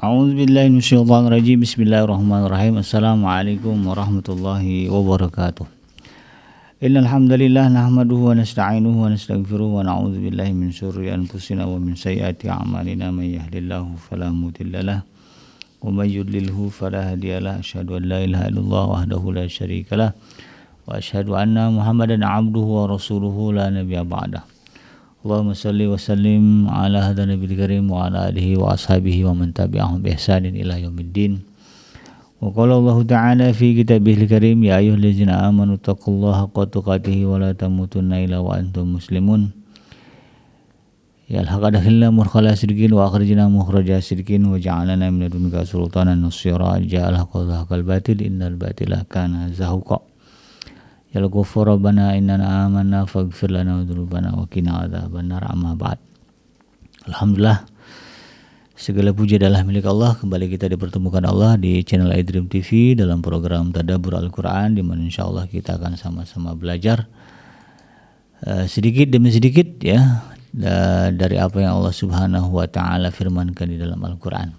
A'udzubillahi minasyaitonirrajim. Bismillahirrahmanirrahim. Assalamualaikum warahmatullahi wabarakatuh. Innal hamdalillah nahmaduhu wa nasta'inuhu wa nastaghfiruh wa na'udzu billahi min syururi anfusina wa min sayyiati a'malina may yahdihillahu fala mudhillalah wa may yudlilhu fala hadiyalah. Asyhadu an la ilaha illallah wahdahu la syarikalah wa asyhadu anna Muhammadan 'abduhu wa rasuluhu la nabiyya ba'dah. Allahumma salli wa sallim ala hadha nabiyil karim wa ala alihi wa ashabihi wa man tabi'ahum bi ihsanin ila yaumiddin. Wa qala Allah ta'ala fi kitabihil karim ya ayyuhallazina amanu taqullaha haqqa tuqatih wa la tamutunna illa wa antum muslimun. Ya al-haqadahilna murkhala sidqin wa akhrijna mukhraja sidqin wa ja'alana min ladunka sultanan nasira ja'al haqqa haqal batil innal batila kana zahuqa. Ya al-ghafur rabbana innana amanna faghfir lana dzunubana wa qina adzabannar amma ba'd. Alhamdulillah, segala puji adalah milik Allah. Kembali kita dipertemukan Allah di channel iDream TV dalam program Tadabbur Al-Quran, di mana insyaallah kita akan sama-sama belajar sedikit demi sedikit ya dari apa yang Allah Subhanahu wa taala firmankan di dalam Al-Quran.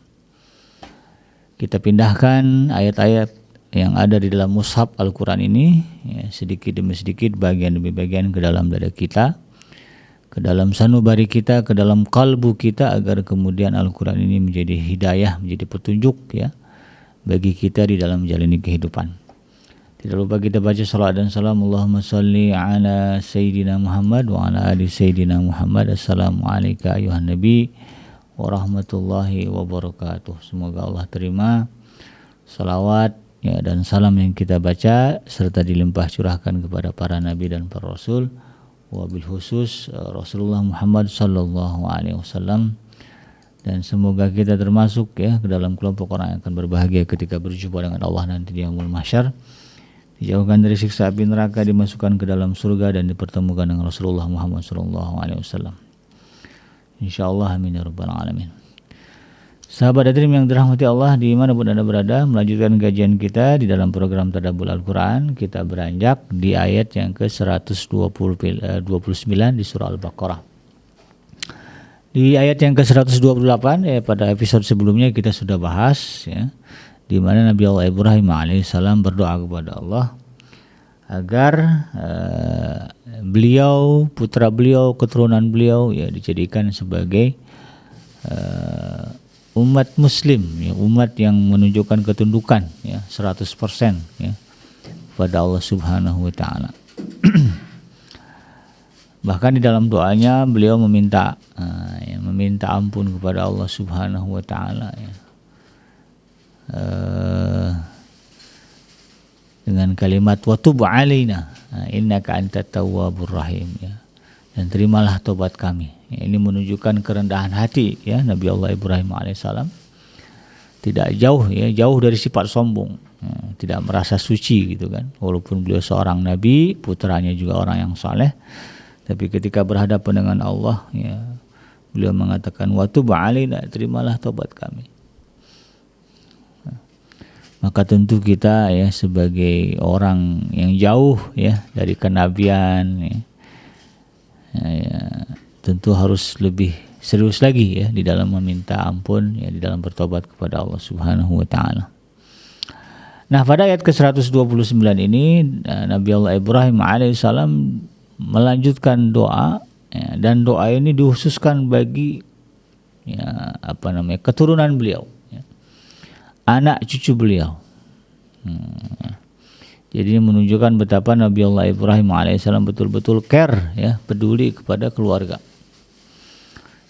Kita pindahkan ayat-ayat yang ada di dalam mushaf Al-Quran ini ya, sedikit demi sedikit, bagian demi bagian ke dalam dada kita, ke dalam sanubari kita, ke dalam kalbu kita, agar kemudian Al-Quran ini menjadi hidayah, menjadi petunjuk ya bagi kita di dalam menjalani kehidupan. Tidak lupa kita baca salawat dan salam. Allahumma salli ala Sayyidina Muhammad wa ala ali Sayyidina Muhammad. Assalamualaikum ayuhan Nabi wa rahmatullahi wabarakatuh. Semoga Allah terima salawat ya dan salam yang kita baca serta dilimpah curahkan kepada para nabi dan para rasul, wabil khusus Rasulullah Muhammad sallallahu alaihi wasallam, dan semoga kita termasuk ya ke dalam kelompok orang yang akan berbahagia ketika berjumpa dengan Allah nanti di yaumul mahsyar, dijauhkan dari siksa api neraka, dimasukkan ke dalam surga dan dipertemukan dengan Rasulullah Muhammad sallallahu alaihi wasallam. Insyaallah, amin ya rabbal alamin. Sahabat iDream yang dirahmati Allah dimanapun Anda berada, melanjutkan kajian kita di dalam program Tadabbur Al-Quran. Kita beranjak di ayat yang ke-129 di surah Al-Baqarah. Di ayat yang ke-128 ya, pada episode sebelumnya kita sudah bahas ya, di mana Nabi Allah Ibrahim alaihissalam berdoa kepada Allah agar beliau, putra beliau, keturunan beliau ya dijadikan sebagai umat muslim ya, umat yang menunjukkan ketundukan ya 100% ya kepada Allah Subhanahu wa taala. Bahkan di dalam doanya beliau meminta ampun kepada Allah Subhanahu wa taala ya. Dengan kalimat wa tub alaina innaka antat tawwabur rahim ya. Dan terimalah tobat kami. Ini menunjukkan kerendahan hati ya Nabi Allah Ibrahim alaihissalam. Tidak jauh dari sifat sombong, ya, tidak merasa suci gitu kan. Walaupun beliau seorang nabi, putranya juga orang yang saleh, tapi ketika berhadapan dengan Allah ya, beliau mengatakan wa tub alaina, terimalah tobat kami. Maka tentu kita ya sebagai orang yang jauh ya dari kenabian ya, tentu harus lebih serius lagi ya di dalam meminta ampun ya, di dalam bertobat kepada Allah Subhanahu wa taala. Nah, pada ayat ke-129 ini Nabi Allah Ibrahim alaihissalam melanjutkan doa ya, dan doa ini dikhususkan bagi ya keturunan beliau ya, anak cucu beliau. Jadi menunjukkan betapa Nabi Allah Ibrahim alaihissalam betul-betul care ya, peduli kepada keluarga.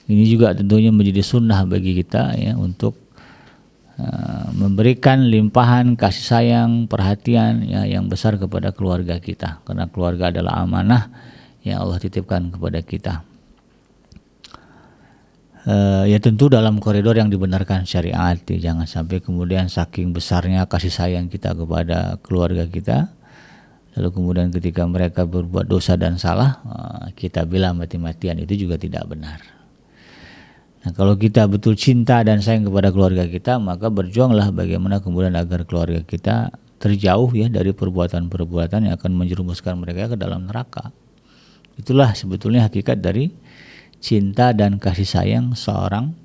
Ini juga tentunya menjadi sunnah bagi kita ya untuk memberikan limpahan kasih sayang, perhatian ya yang besar kepada keluarga kita, karena keluarga adalah amanah yang Allah titipkan kepada kita. Ya tentu dalam koridor yang dibenarkan syariat ya, jangan sampai kemudian saking besarnya kasih sayang kita kepada keluarga kita, lalu kemudian ketika mereka berbuat dosa dan salah kita bilang mati-matian, itu juga tidak benar. Nah, kalau kita betul cinta dan sayang kepada keluarga kita, maka berjuanglah bagaimana kemudian agar keluarga kita terjauh ya dari perbuatan-perbuatan yang akan menjerumuskan mereka ke dalam neraka. Itulah sebetulnya hakikat dari cinta dan kasih sayang seorang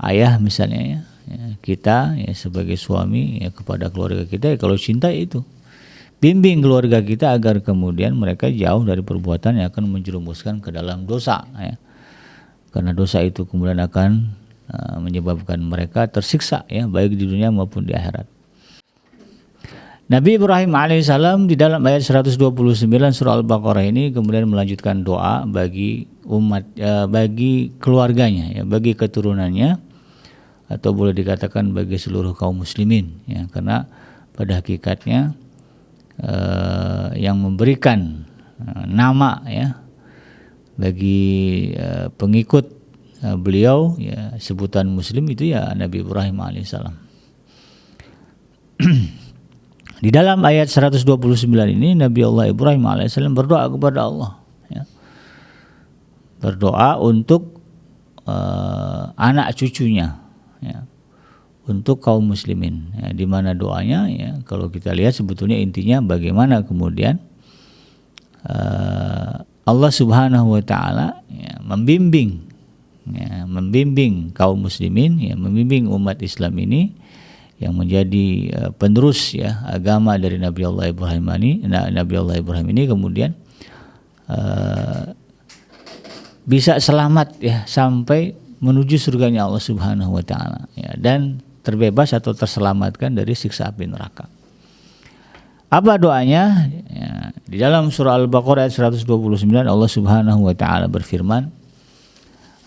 ayah misalnya ya, kita ya sebagai suami ya kepada keluarga kita, ya kalau cinta itu bimbing keluarga kita agar kemudian mereka jauh dari perbuatan yang akan menjerumuskan ke dalam dosa ya. Karena dosa itu kemudian akan menyebabkan mereka tersiksa ya, baik di dunia maupun di akhirat. Nabi Ibrahim alaihissalam di dalam ayat 129 surah Al-Baqarah ini kemudian melanjutkan doa bagi umat, bagi keluarganya, ya, bagi keturunannya, atau boleh dikatakan bagi seluruh kaum muslimin, ya, karena pada hakikatnya yang memberikan nama ya bagi pengikut beliau ya sebutan muslim itu ya Nabi Ibrahim alaihissalam. Di dalam ayat 129 ini Nabi Allah Ibrahim alaihissalam berdoa kepada Allah ya. Berdoa untuk anak cucunya ya, untuk kaum muslimin ya, di mana doanya ya kalau kita lihat sebetulnya intinya bagaimana kemudian Allah Subhanahu wa taala ya, membimbing kaum muslimin ya, membimbing umat Islam ini yang menjadi penerus ya agama dari Nabi Allah Ibrahim ini kemudian bisa selamat ya sampai menuju surganya Allah Subhanahu wa taala ya, dan terbebas atau terselamatkan dari siksa api neraka. Apa doanya? Ya, di dalam surah Al-Baqarah ayat 129 Allah Subhanahu wa taala berfirman,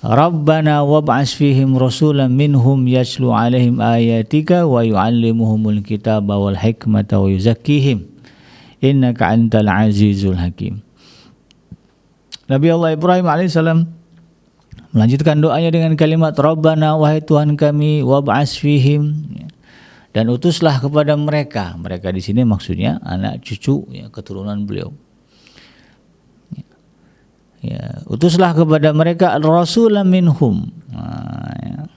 Rabbana wab'as fihim rasulan minhum yatlu 'alaihim ayatika wa yu'allimuhumul kitaba wal hikmata wa yuzakkihim innaka antal azizul hakim. Nabi Allah Ibrahim alaihissalam melanjutkan doanya dengan kalimat Rabbana, wahai Tuhan kami, wab'as fihim, dan utuslah kepada mereka. Mereka di sini maksudnya anak cucu ya, keturunan beliau. Ya, utuslah kepada mereka rasulan minhum. Ya.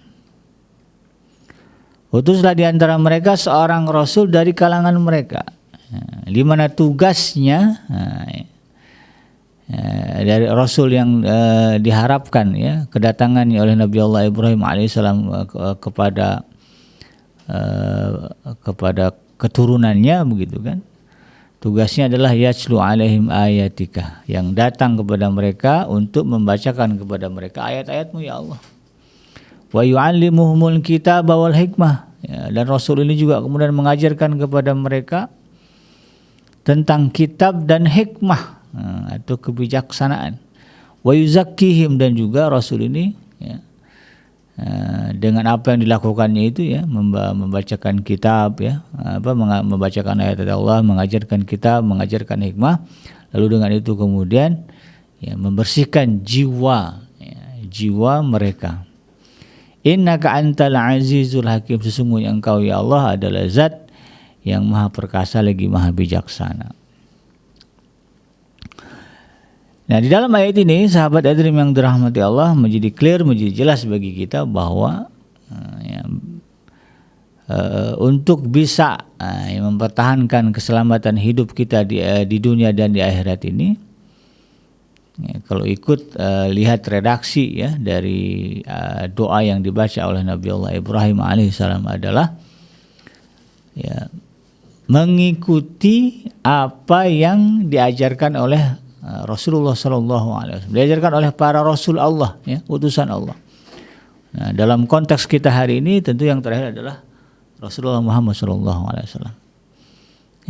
Utuslah di antara mereka seorang rasul dari kalangan mereka. Ya, di mana tugasnya dari rasul yang diharapkan ya kedatangannya oleh Nabi Allah Ibrahim alaihissalam kepada keturunannya begitu kan. Tugasnya adalah yatlu 'alaihim ayatika, yang datang kepada mereka untuk membacakan kepada mereka ayat-ayatmu ya Allah. Wa yu'allimuhumul kitaba wal hikmah, ya, dan Rasul ini juga kemudian mengajarkan kepada mereka tentang kitab dan hikmah atau kebijaksanaan. Wa yuzakkihim, dan juga Rasul ini ya, dengan apa yang dilakukannya itu ya membacakan kitab ya membacakan ayat Allah, mengajarkan kitab, mengajarkan hikmah, lalu dengan itu kemudian ya membersihkan jiwa mereka. Innaka antal azizul hakim, sesungguhnya engkau ya Allah adalah zat yang maha perkasa lagi maha bijaksana. Nah, di dalam ayat ini sahabat Adrim yang dirahmati Allah menjadi clear, menjadi jelas bagi kita bahwa untuk bisa mempertahankan keselamatan hidup kita di dunia dan di akhirat ini, ya, kalau ikut lihat redaksi ya dari doa yang dibaca oleh Nabi Allah Ibrahim alaihissalam adalah ya mengikuti apa yang diajarkan oleh Rasulullah Sallallahu Alaihi Wasallam, diajarkan oleh para Rasul Allah, ya, utusan Allah. Nah, dalam konteks kita hari ini tentu yang terakhir adalah Rasulullah Muhammad Sallallahu Alaihi Wasallam.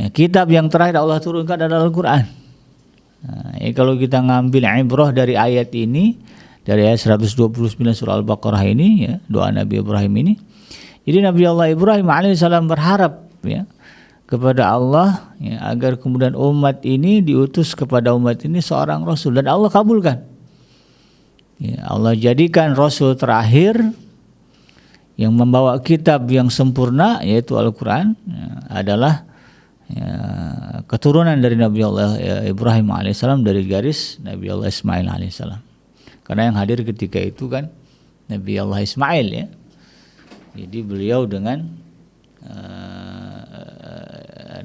Ya, kitab yang terakhir Allah turunkan adalah Al-Quran. Nah, kalau kita ngambil ibrah dari ayat ini, dari ayat 129 surah Al-Baqarah ini, ya, doa Nabi Ibrahim ini, jadi Nabi Allah Ibrahim alaihissalam berharap ya kepada Allah ya, agar kemudian umat ini diutus kepada umat ini seorang Rasul, dan Allah kabulkan ya, Allah jadikan Rasul terakhir yang membawa kitab yang sempurna yaitu Al-Quran ya, adalah ya, keturunan dari Nabi Allah Ibrahim alaihissalam dari garis Nabi Allah Ismail alaihissalam, karena yang hadir ketika itu kan Nabi Allah Ismail ya, jadi beliau dengan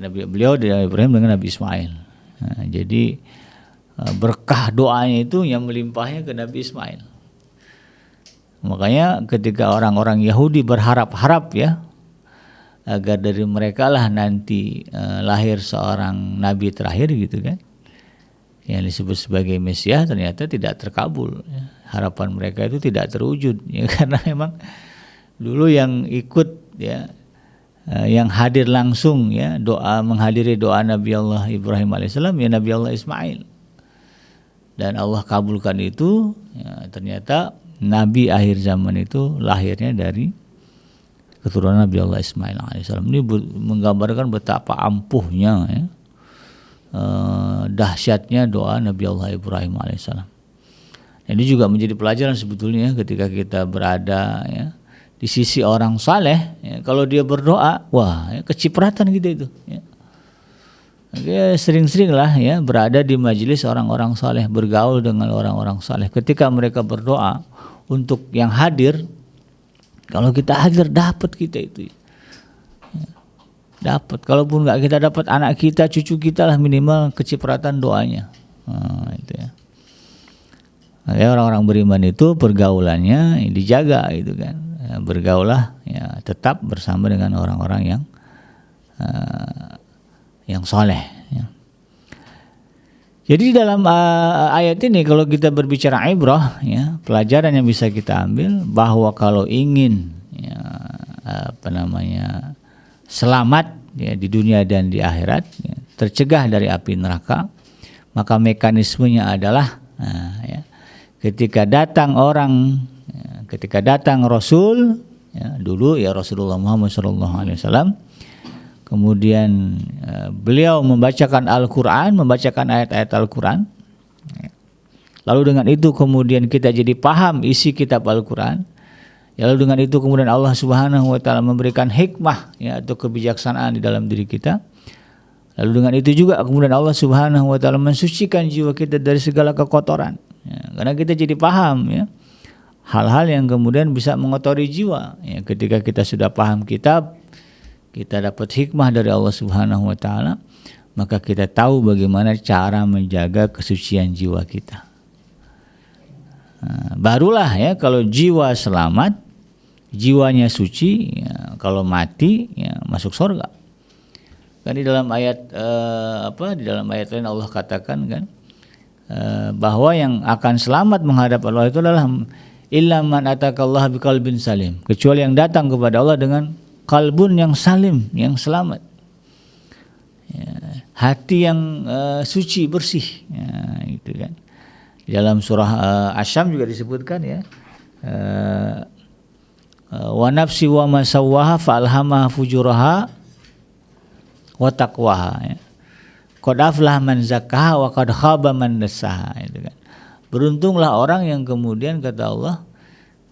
beliau dari Ibrahim dengan Nabi Ismail. Nah, jadi berkah doanya itu yang melimpahnya ke Nabi Ismail. Makanya ketika orang-orang Yahudi berharap-harap ya agar dari mereka lah nanti lahir seorang nabi terakhir gitu kan, yang disebut sebagai Mesias, ternyata tidak terkabul ya. Harapan mereka itu tidak terwujud ya, karena memang dulu yang ikut ya, yang hadir langsung ya menghadiri doa Nabi Allah Ibrahim alaihissalam ya Nabi Allah Ismail, dan Allah kabulkan itu ya, ternyata Nabi akhir zaman itu lahirnya dari keturunan Nabi Allah Ismail alaihissalam. Ini menggambarkan betapa ampuhnya ya, dahsyatnya doa Nabi Allah Ibrahim alaihissalam. Ini juga menjadi pelajaran sebetulnya ketika kita berada ya di sisi orang saleh ya, kalau dia berdoa, wah ya, kecipratan gitu itu ya. Ya, sering-seringlah ya berada di majelis orang-orang saleh, bergaul dengan orang-orang saleh. Ketika mereka berdoa untuk yang hadir, kalau kita hadir dapat kita itu ya, dapat. Kalaupun nggak kita dapat, anak kita, cucu kita lah minimal kecipratan doanya. Itu ya. Makanya orang-orang beriman itu pergaulannya dijaga gitu kan. Ya, bergaulah ya tetap bersama dengan orang-orang yang soleh ya. Jadi dalam ayat ini kalau kita berbicara ibrah ya, pelajaran yang bisa kita ambil bahwa kalau ingin ya, selamat ya di dunia dan di akhirat ya, tercegah dari api neraka, maka mekanismenya adalah ya, ketika datang Rasul ya, dulu ya Rasulullah Muhammad SAW, kemudian beliau membacakan Al-Quran, membacakan ayat-ayat Al-Quran. Lalu dengan itu kemudian kita jadi paham isi kitab Al-Quran. Lalu dengan itu kemudian Allah Subhanahu wa taala memberikan hikmah ya, atau kebijaksanaan di dalam diri kita. Lalu dengan itu juga kemudian Allah Subhanahu wa taala mensucikan jiwa kita dari segala kekotoran. Ya, karena kita jadi paham ya hal-hal yang kemudian bisa mengotori jiwa. Ya, ketika kita sudah paham kitab, kita dapat hikmah dari Allah Subhanahu wa taala, maka kita tahu bagaimana cara menjaga kesucian jiwa kita. Barulah ya kalau jiwa selamat, jiwanya suci, ya, kalau mati ya masuk surga. Kan di dalam ayat di dalam ayat lain Allah katakan kan bahwa yang akan selamat menghadap Allah itu adalah illa man ataqallaha biqalbin salim, kecuali yang datang kepada Allah dengan kalbun yang salim, yang selamat ya, hati yang suci, bersih ya, itu kan. Di dalam surah Asy-Syams juga disebutkan ya wa nafsi wa ma sawwaha fa alhamaha fujuraha wa taqwaha ya. Qad aflaha man zakkaha wa qad khaba man dassaha, itu kan. Beruntunglah orang yang kemudian kata Allah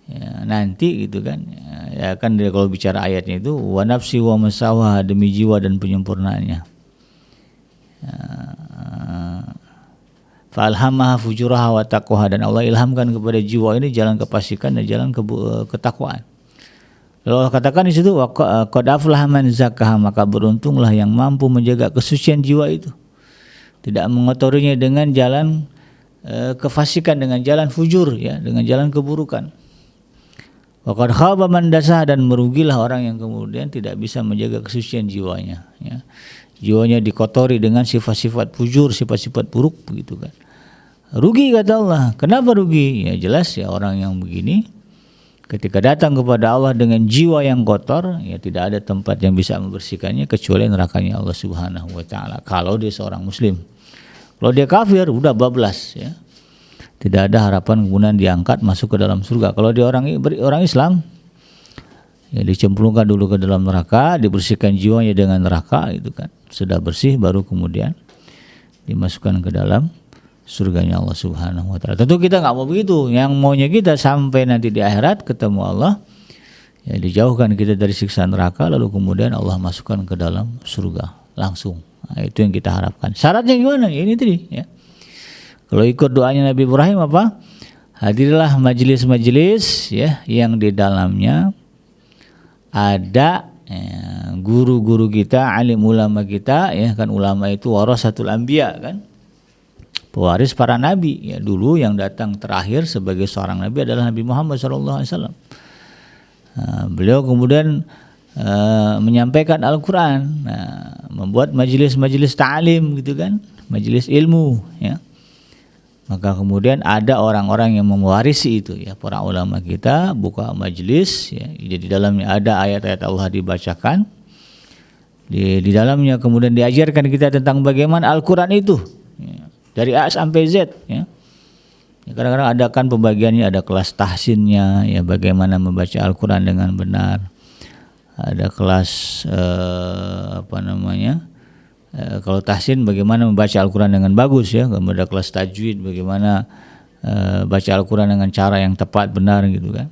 ya, nanti gitu kan ya kan dia kalau bicara ayatnya itu wa nafsi wa masawha, demi jiwa dan penyempurnaannya ya, fa alhamaha fujuraha wa taqwaha, dan Allah ilhamkan kepada jiwa ini jalan kefasikan dan jalan ketakwaan. Lalu Allah katakan di situ wa qad aflaha man zakkaha, maka beruntunglah yang mampu menjaga kesucian jiwa itu, tidak mengotorinya dengan jalan kefasikan, dengan jalan fujur ya, dengan jalan keburukan. Wa qad khaba man dassaha, dan merugilah orang yang kemudian tidak bisa menjaga kesucian jiwanya ya. Jiwanya dikotori dengan sifat-sifat fujur, sifat-sifat buruk begitu kan. Rugi kata Allah. Kenapa rugi? Ya jelas ya, orang yang begini ketika datang kepada Allah dengan jiwa yang kotor ya tidak ada tempat yang bisa membersihkannya kecuali nerakanya Allah Subhanahu wa taala, kalau dia seorang muslim. Kalau dia kafir udah bablas ya. Tidak ada harapan kemudian diangkat masuk ke dalam surga. Kalau dia orang Islam ya dicemplungkan dulu ke dalam neraka, dibersihkan jiwanya dengan neraka itu kan. Sudah bersih baru kemudian dimasukkan ke dalam surganya Allah Subhanahu wa taala. Tentu kita enggak mau begitu. Yang maunya kita sampai nanti di akhirat ketemu Allah ya, dijauhkan kita dari siksa neraka, lalu kemudian Allah masukkan ke dalam surga langsung. Nah, itu yang kita harapkan. Syaratnya gimana? Ya, ini tadi ya. Kalau ikut doanya Nabi Ibrahim apa? Hadirlah majelis-majelis ya yang di dalamnya ada ya, guru-guru kita, alim ulama kita ya kan. Ulama itu warasatul anbiya kan. pewaris para nabi. Ya, dulu yang datang terakhir sebagai seorang nabi adalah Nabi Muhammad SAW. Beliau kemudian menyampaikan Al-Quran, membuat majelis-majelis ta'lim gitu kan, majelis ilmu ya. Maka kemudian ada orang-orang yang mewarisi itu ya, para ulama kita buka majelis ya, jadi dalamnya ada ayat-ayat Allah dibacakan. Di dalamnya kemudian diajarkan kita tentang bagaimana Al-Quran itu ya, dari A sampai Z ya. Kadang-kadang ada kan pembagiannya, ada kelas tahsinnya ya, bagaimana membaca Al-Quran dengan benar. Ada kelas kalau tahsin bagaimana membaca Al-Quran dengan bagus ya. Kemudian ada kelas tajwid, bagaimana baca Al-Quran dengan cara yang tepat benar gitu kan.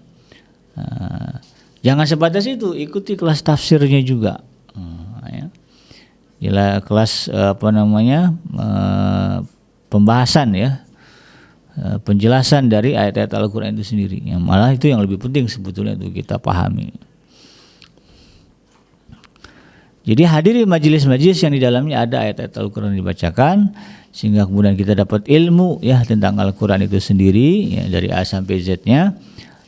Jangan sebatas itu, ikuti kelas tafsirnya juga. Ya. Kelas pembahasan ya, penjelasan dari ayat-ayat Al-Quran itu sendiri. Yang malah itu yang lebih penting sebetulnya untuk kita pahami. Jadi hadiri majelis-majelis yang di dalamnya ada ayat-ayat Al-Quran dibacakan, sehingga kemudian kita dapat ilmu ya tentang Al-Quran itu sendiri ya, dari A sampai Z-nya.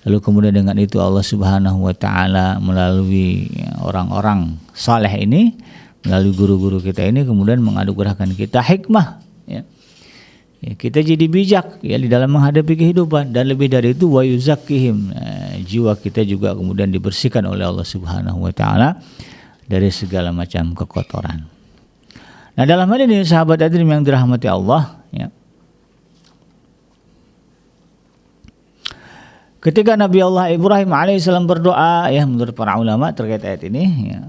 Lalu kemudian dengan itu Allah Subhanahu wa taala melalui orang-orang saleh ini, melalui guru-guru kita ini kemudian menganugerahkan kita hikmah ya. Ya, kita jadi bijak ya di dalam menghadapi kehidupan, dan lebih dari itu wa yuzakkihim, jiwa kita juga kemudian dibersihkan oleh Allah Subhanahu wa taala dari segala macam kekotoran. Nah, dalam hal ini sahabat hadirin yang dirahmati Allah ya, ketika Nabi Allah Ibrahim alaihissalam berdoa ya, menurut para ulama terkait ayat ini ya,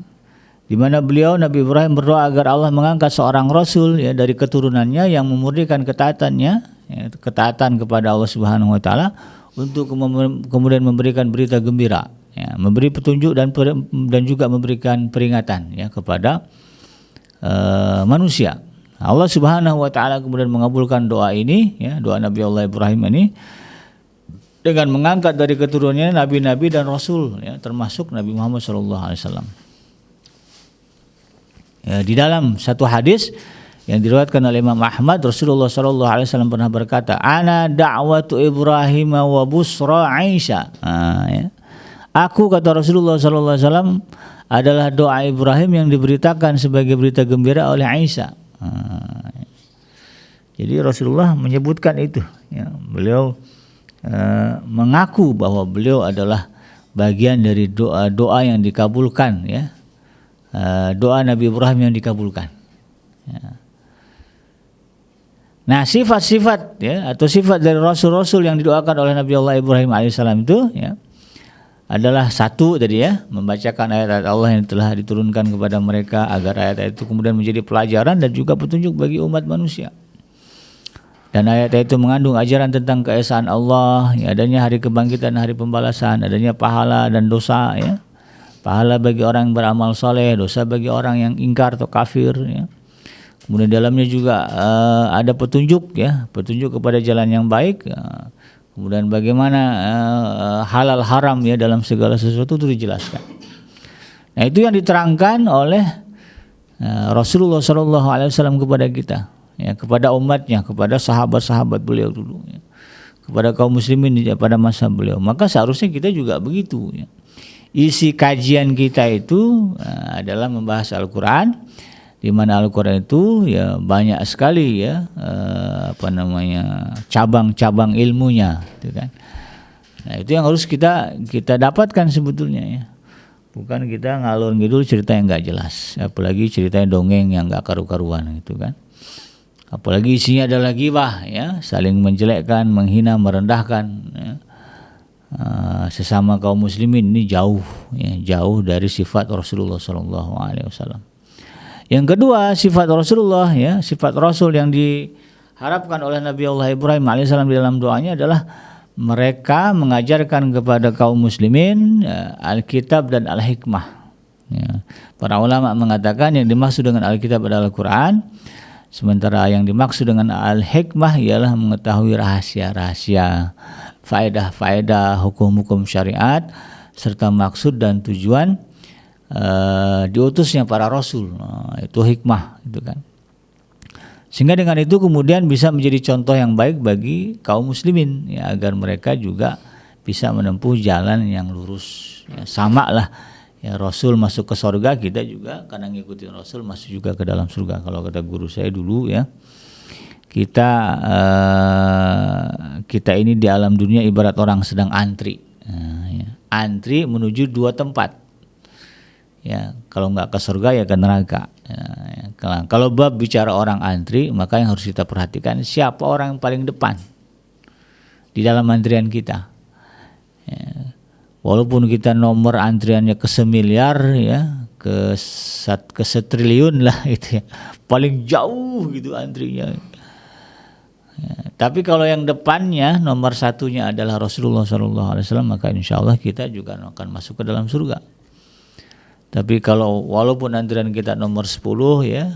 di mana beliau Nabi Ibrahim berdoa agar Allah mengangkat seorang rasul ya dari keturunannya yang memurnikan ketaatannya ya, ketaatan kepada Allah Subhanahu wa taala, untuk kemudian memberikan berita gembira ya, memberi petunjuk dan juga memberikan peringatan ya kepada manusia. Allah Subhanahu wa taala kemudian mengabulkan doa ini ya, doa Nabi Allah Ibrahim ini, dengan mengangkat dari keturunannya nabi-nabi dan rasul ya, termasuk Nabi Muhammad SAW. Ya, di dalam satu hadis yang diriwayatkan oleh Imam Ahmad, Rasulullah SAW pernah berkata, "Ana da'watu Ibrahim wa busra Aisyah." Ya. Aku, kata Rasulullah SAW, adalah doa Ibrahim yang diberitakan sebagai berita gembira oleh Aisyah. Jadi Rasulullah menyebutkan itu. Ya. Beliau mengaku bahwa beliau adalah bagian dari doa-doa yang dikabulkan ya. Doa Nabi Ibrahim yang dikabulkan ya. Nah, sifat-sifat ya, atau sifat dari rasul-rasul yang didoakan oleh Nabi Allah Ibrahim alaihissalam itu ya, adalah satu tadi ya, membacakan ayat-ayat Allah yang telah diturunkan kepada mereka, agar ayat-ayat itu kemudian menjadi pelajaran dan juga petunjuk bagi umat manusia. Dan ayat-ayat itu mengandung ajaran tentang keesaan Allah ya, adanya hari kebangkitan, hari pembalasan, adanya pahala dan dosa ya. Pahala bagi orang yang beramal soleh, dosa bagi orang yang ingkar atau kafir ya. Kemudian dalamnya juga ada petunjuk ya, petunjuk kepada jalan yang baik ya. Kemudian bagaimana halal haram ya dalam segala sesuatu itu dijelaskan. Nah, itu yang diterangkan oleh Rasulullah SAW kepada kita ya, kepada umatnya, kepada sahabat-sahabat beliau dulu ya, kepada kaum muslimin pada masa beliau. Maka seharusnya kita juga begitu ya. Isi kajian kita itu adalah membahas Al-Quran, di mana Al-Quran itu ya banyak sekali ya cabang-cabang ilmunya, gitu kan. Nah, itu yang harus kita dapatkan sebetulnya ya. Bukan kita ngalur ngidul cerita yang enggak jelas, apalagi ceritanya dongeng yang enggak karu-karuan gitu kan. Apalagi isinya adalah ghibah ya, saling menjelekkan, menghina, merendahkan ya. Sesama kaum muslimin ini jauh dari sifat Rasulullah SAW. Yang kedua, sifat Rasulullah ya, sifat Rasul yang diharapkan oleh Nabi Allah Ibrahim alaihissalam di dalam doanya adalah mereka mengajarkan kepada kaum muslimin Alkitab dan Al-Hikmah ya. Para ulama mengatakan yang dimaksud dengan Alkitab adalah Al-Quran, sementara yang dimaksud dengan Al-Hikmah ialah mengetahui rahasia-rahasia, faedah-faedah hukum-hukum syariat, serta maksud dan tujuan diutusnya para rasul. Itu hikmah itu kan. Sehingga dengan itu kemudian bisa menjadi contoh yang baik bagi kaum muslimin, ya, agar mereka juga bisa menempuh jalan yang lurus. Ya, sama lah, ya, Rasul masuk ke surga, kita juga karena ngikutin Rasul masuk juga ke dalam surga. Kalau kata guru saya dulu, ya, kita ini di alam dunia ibarat orang sedang antri. Nah, ya, antri menuju dua tempat. Ya, kalau nggak ke surga ya ke neraka. Ya, kalau bab bicara orang antri, maka yang harus kita perhatikan siapa orang yang paling depan di dalam antrian kita. Ya, walaupun kita nomor antriannya ke semiliar, ya, ke setriliun lah itu, ya, paling jauh gitu antrinya. Ya, tapi kalau yang depannya nomor satunya adalah Rasulullah SAW, maka insya Allah kita juga akan masuk ke dalam surga. Tapi kalau walaupun antrian kita nomor 10, ya,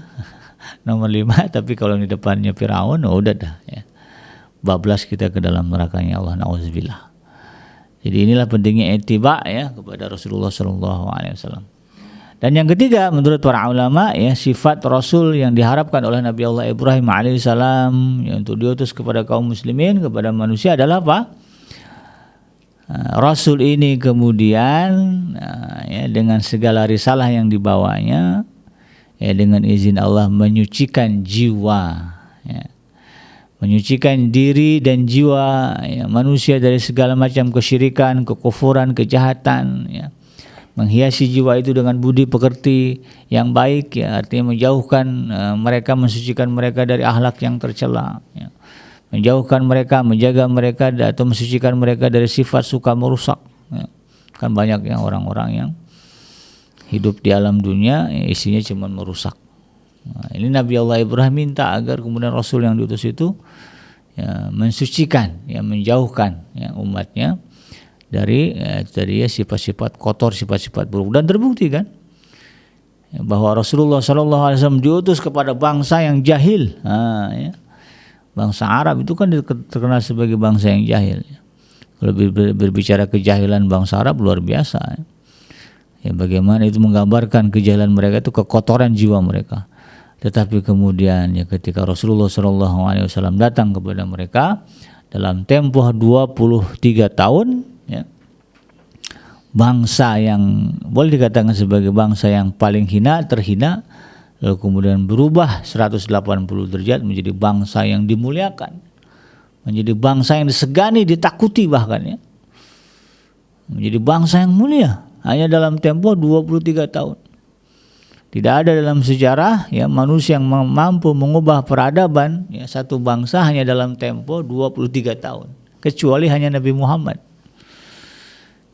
nomor 5, tapi kalau di depannya Firaun, udah dah, ya, bablas kita ke dalam nerakanya Allah, na'udzubillah. Jadi inilah pentingnya ittiba, ya, kepada Rasulullah SAW. Dan yang ketiga menurut para ulama, ya, sifat Rasul yang diharapkan oleh Nabi Allah Ibrahim alaihissalam, ya, untuk diutus kepada kaum muslimin, kepada manusia adalah apa? Rasul ini kemudian, ya, dengan segala risalah yang dibawanya, ya, dengan izin Allah menyucikan jiwa, ya, menyucikan diri dan jiwa, ya, manusia dari segala macam kesyirikan, kekufuran, kejahatan, ya, menghiasi jiwa itu dengan budi pekerti yang baik, ya, artinya menjauhkan mereka, mensucikan mereka dari akhlak yang tercela, ya, menjauhkan mereka, menjaga mereka atau mensucikan mereka dari sifat suka merusak, ya. Kan banyak yang orang-orang yang hidup di alam dunia, ya, isinya cuma merusak. Nah, ini Nabi Allah Ibrahim minta agar kemudian Rasul yang diutus itu, ya, mensucikan, ya, menjauhkan, ya, umatnya dari sifat-sifat kotor, sifat-sifat buruk. Dan terbukti kan, ya, bahwa Rasulullah SAW diutus kepada bangsa yang jahil. Nah, ya, bangsa Arab itu kan terkenal sebagai bangsa yang jahil. Kalau berbicara kejahilan bangsa Arab luar biasa. Ya, bagaimana itu menggambarkan kejahilan mereka itu kekotoran jiwa mereka. Tetapi kemudian, ya, ketika Rasulullah SAW datang kepada mereka dalam tempoh 23 tahun, ya, bangsa yang boleh dikatakan sebagai bangsa yang paling hina, terhina, lalu kemudian berubah 180 derajat menjadi bangsa yang dimuliakan, menjadi bangsa yang disegani, ditakuti bahkan, ya, menjadi bangsa yang mulia hanya dalam tempo 23 tahun. Tidak ada dalam sejarah, ya, manusia yang mampu mengubah peradaban, ya, satu bangsa hanya dalam tempo 23 tahun, kecuali hanya Nabi Muhammad.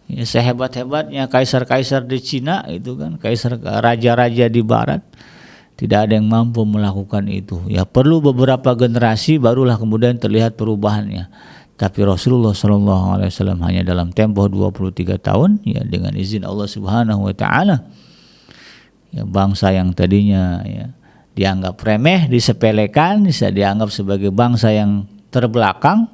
Ya, sehebat-hebatnya kaisar-kaisar di Cina itu kan, kaisar raja-raja di barat, tidak ada yang mampu melakukan itu. Ya, perlu beberapa generasi barulah kemudian terlihat perubahannya. Tapi Rasulullah SAW hanya dalam tempo 23 tahun, ya, dengan izin Allah Subhanahu Wa Taala, ya, bangsa yang tadinya, ya, dianggap remeh, disepelekan, bisa dianggap sebagai bangsa yang terbelakang,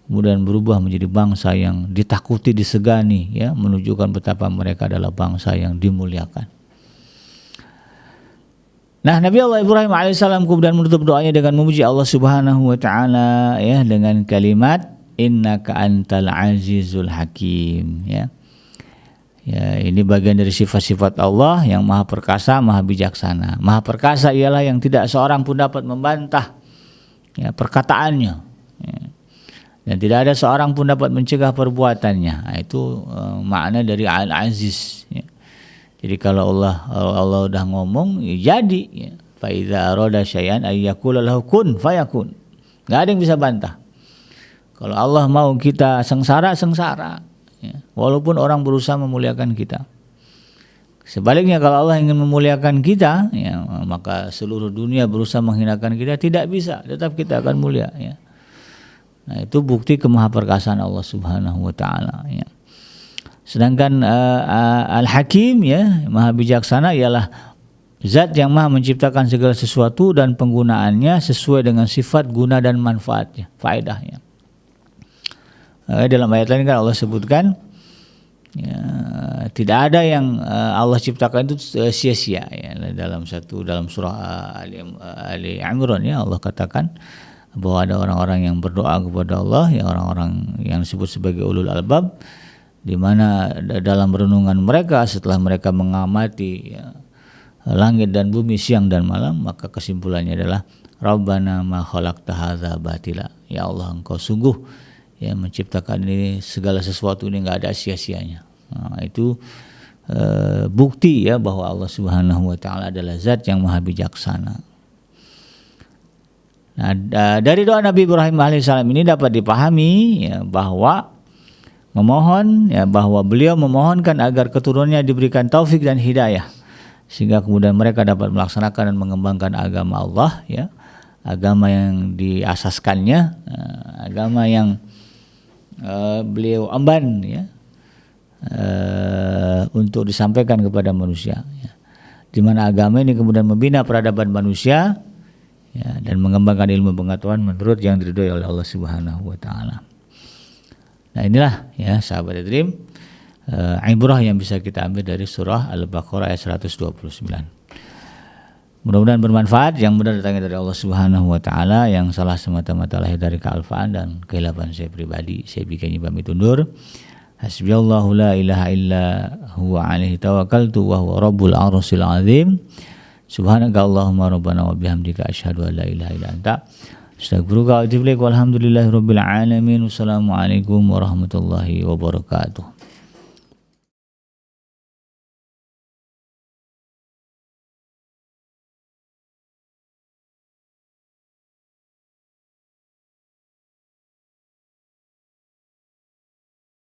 kemudian berubah menjadi bangsa yang ditakuti, disegani, ya, menunjukkan betapa mereka adalah bangsa yang dimuliakan. Nah, Nabi Allah Ibrahim alaihissalam kemudian menutup doanya dengan memuji Allah Subhanahu Wa Taala, ya, dengan kalimat innaka antal azizul hakim, ya. Ya, ini bagian dari sifat-sifat Allah yang maha perkasa, maha bijaksana. Maha perkasa ialah yang tidak seorang pun dapat membantah, ya, perkataannya, ya, dan tidak ada seorang pun dapat mencegah perbuatannya. Nah, itu makna dari Al-Aziz, ya. Jadi kalau Allah udah ngomong, ya jadi, ya. Fa idza arada syai'an ay yaqula lahu kun fayakun. Enggak ada yang bisa bantah. Kalau Allah mau kita sengsara, ya, walaupun orang berusaha memuliakan kita. Sebaliknya kalau Allah ingin memuliakan kita, ya, maka seluruh dunia berusaha menghinakan kita, tidak bisa, tetap kita akan mulia, ya. Nah, itu bukti kemahaperkasaan Allah Subhanahu Wa Taala, ya. Sedangkan Al-Hakim, ya, maha bijaksana ialah zat yang maha menciptakan segala sesuatu dan penggunaannya sesuai dengan sifat guna dan manfaatnya, faedahnya. Dalam ayat lain kan Allah sebutkan, ya, tidak ada yang Allah ciptakan itu sia-sia, ya. dalam surah Ali Imran ya, Allah katakan bahwa ada orang-orang yang berdoa kepada Allah, ya orang-orang yang disebut sebagai ulul albab, di mana dalam renungan mereka setelah mereka mengamati ya, langit dan bumi siang dan malam, maka kesimpulannya adalah Rabbana ma khalaqta hadza batila. Ya Allah, Engkau sungguh ya menciptakan ini, segala sesuatu ini enggak ada sia-sianya. Nah, itu bukti ya bahwa Allah Subhanahu wa taala adalah zat yang maha bijaksana. Nah, dari doa Nabi Ibrahim alaihissalam ini dapat dipahami ya, bahwa beliau memohonkan agar keturunannya diberikan taufik dan hidayah, sehingga kemudian mereka dapat melaksanakan dan mengembangkan agama Allah ya, agama yang diasaskannya, agama yang beliau emban ya, untuk disampaikan kepada manusia ya. Di mana agama ini kemudian membina peradaban manusia ya, dan mengembangkan ilmu pengetahuan menurut yang diridhoi oleh Allah Subhanahu wa taala. Nah, inilah ya sahabat Dream, ibrah yang bisa kita ambil dari surah Al-Baqarah ayat 129. Mudah-mudahan bermanfaat, yang benar datangnya dari Allah Subhanahu wa taala, yang salah semata-mata lahir dari kealfaan dan kehilapan saya pribadi. Saya bikin pamit undur. Hasbiyallahu la ilaha illa huwa alaihi tawakkaltu wa huwa rabbul arsyil azim. Subhanaka Allahumma rabbana wa bihamdika asyhadu an la ilaha illa anta astaghfiruka wa atubu ilaik. Walhamdulillahirabbil alamin. Wassalamualaikum warahmatullahi wabarakatuh.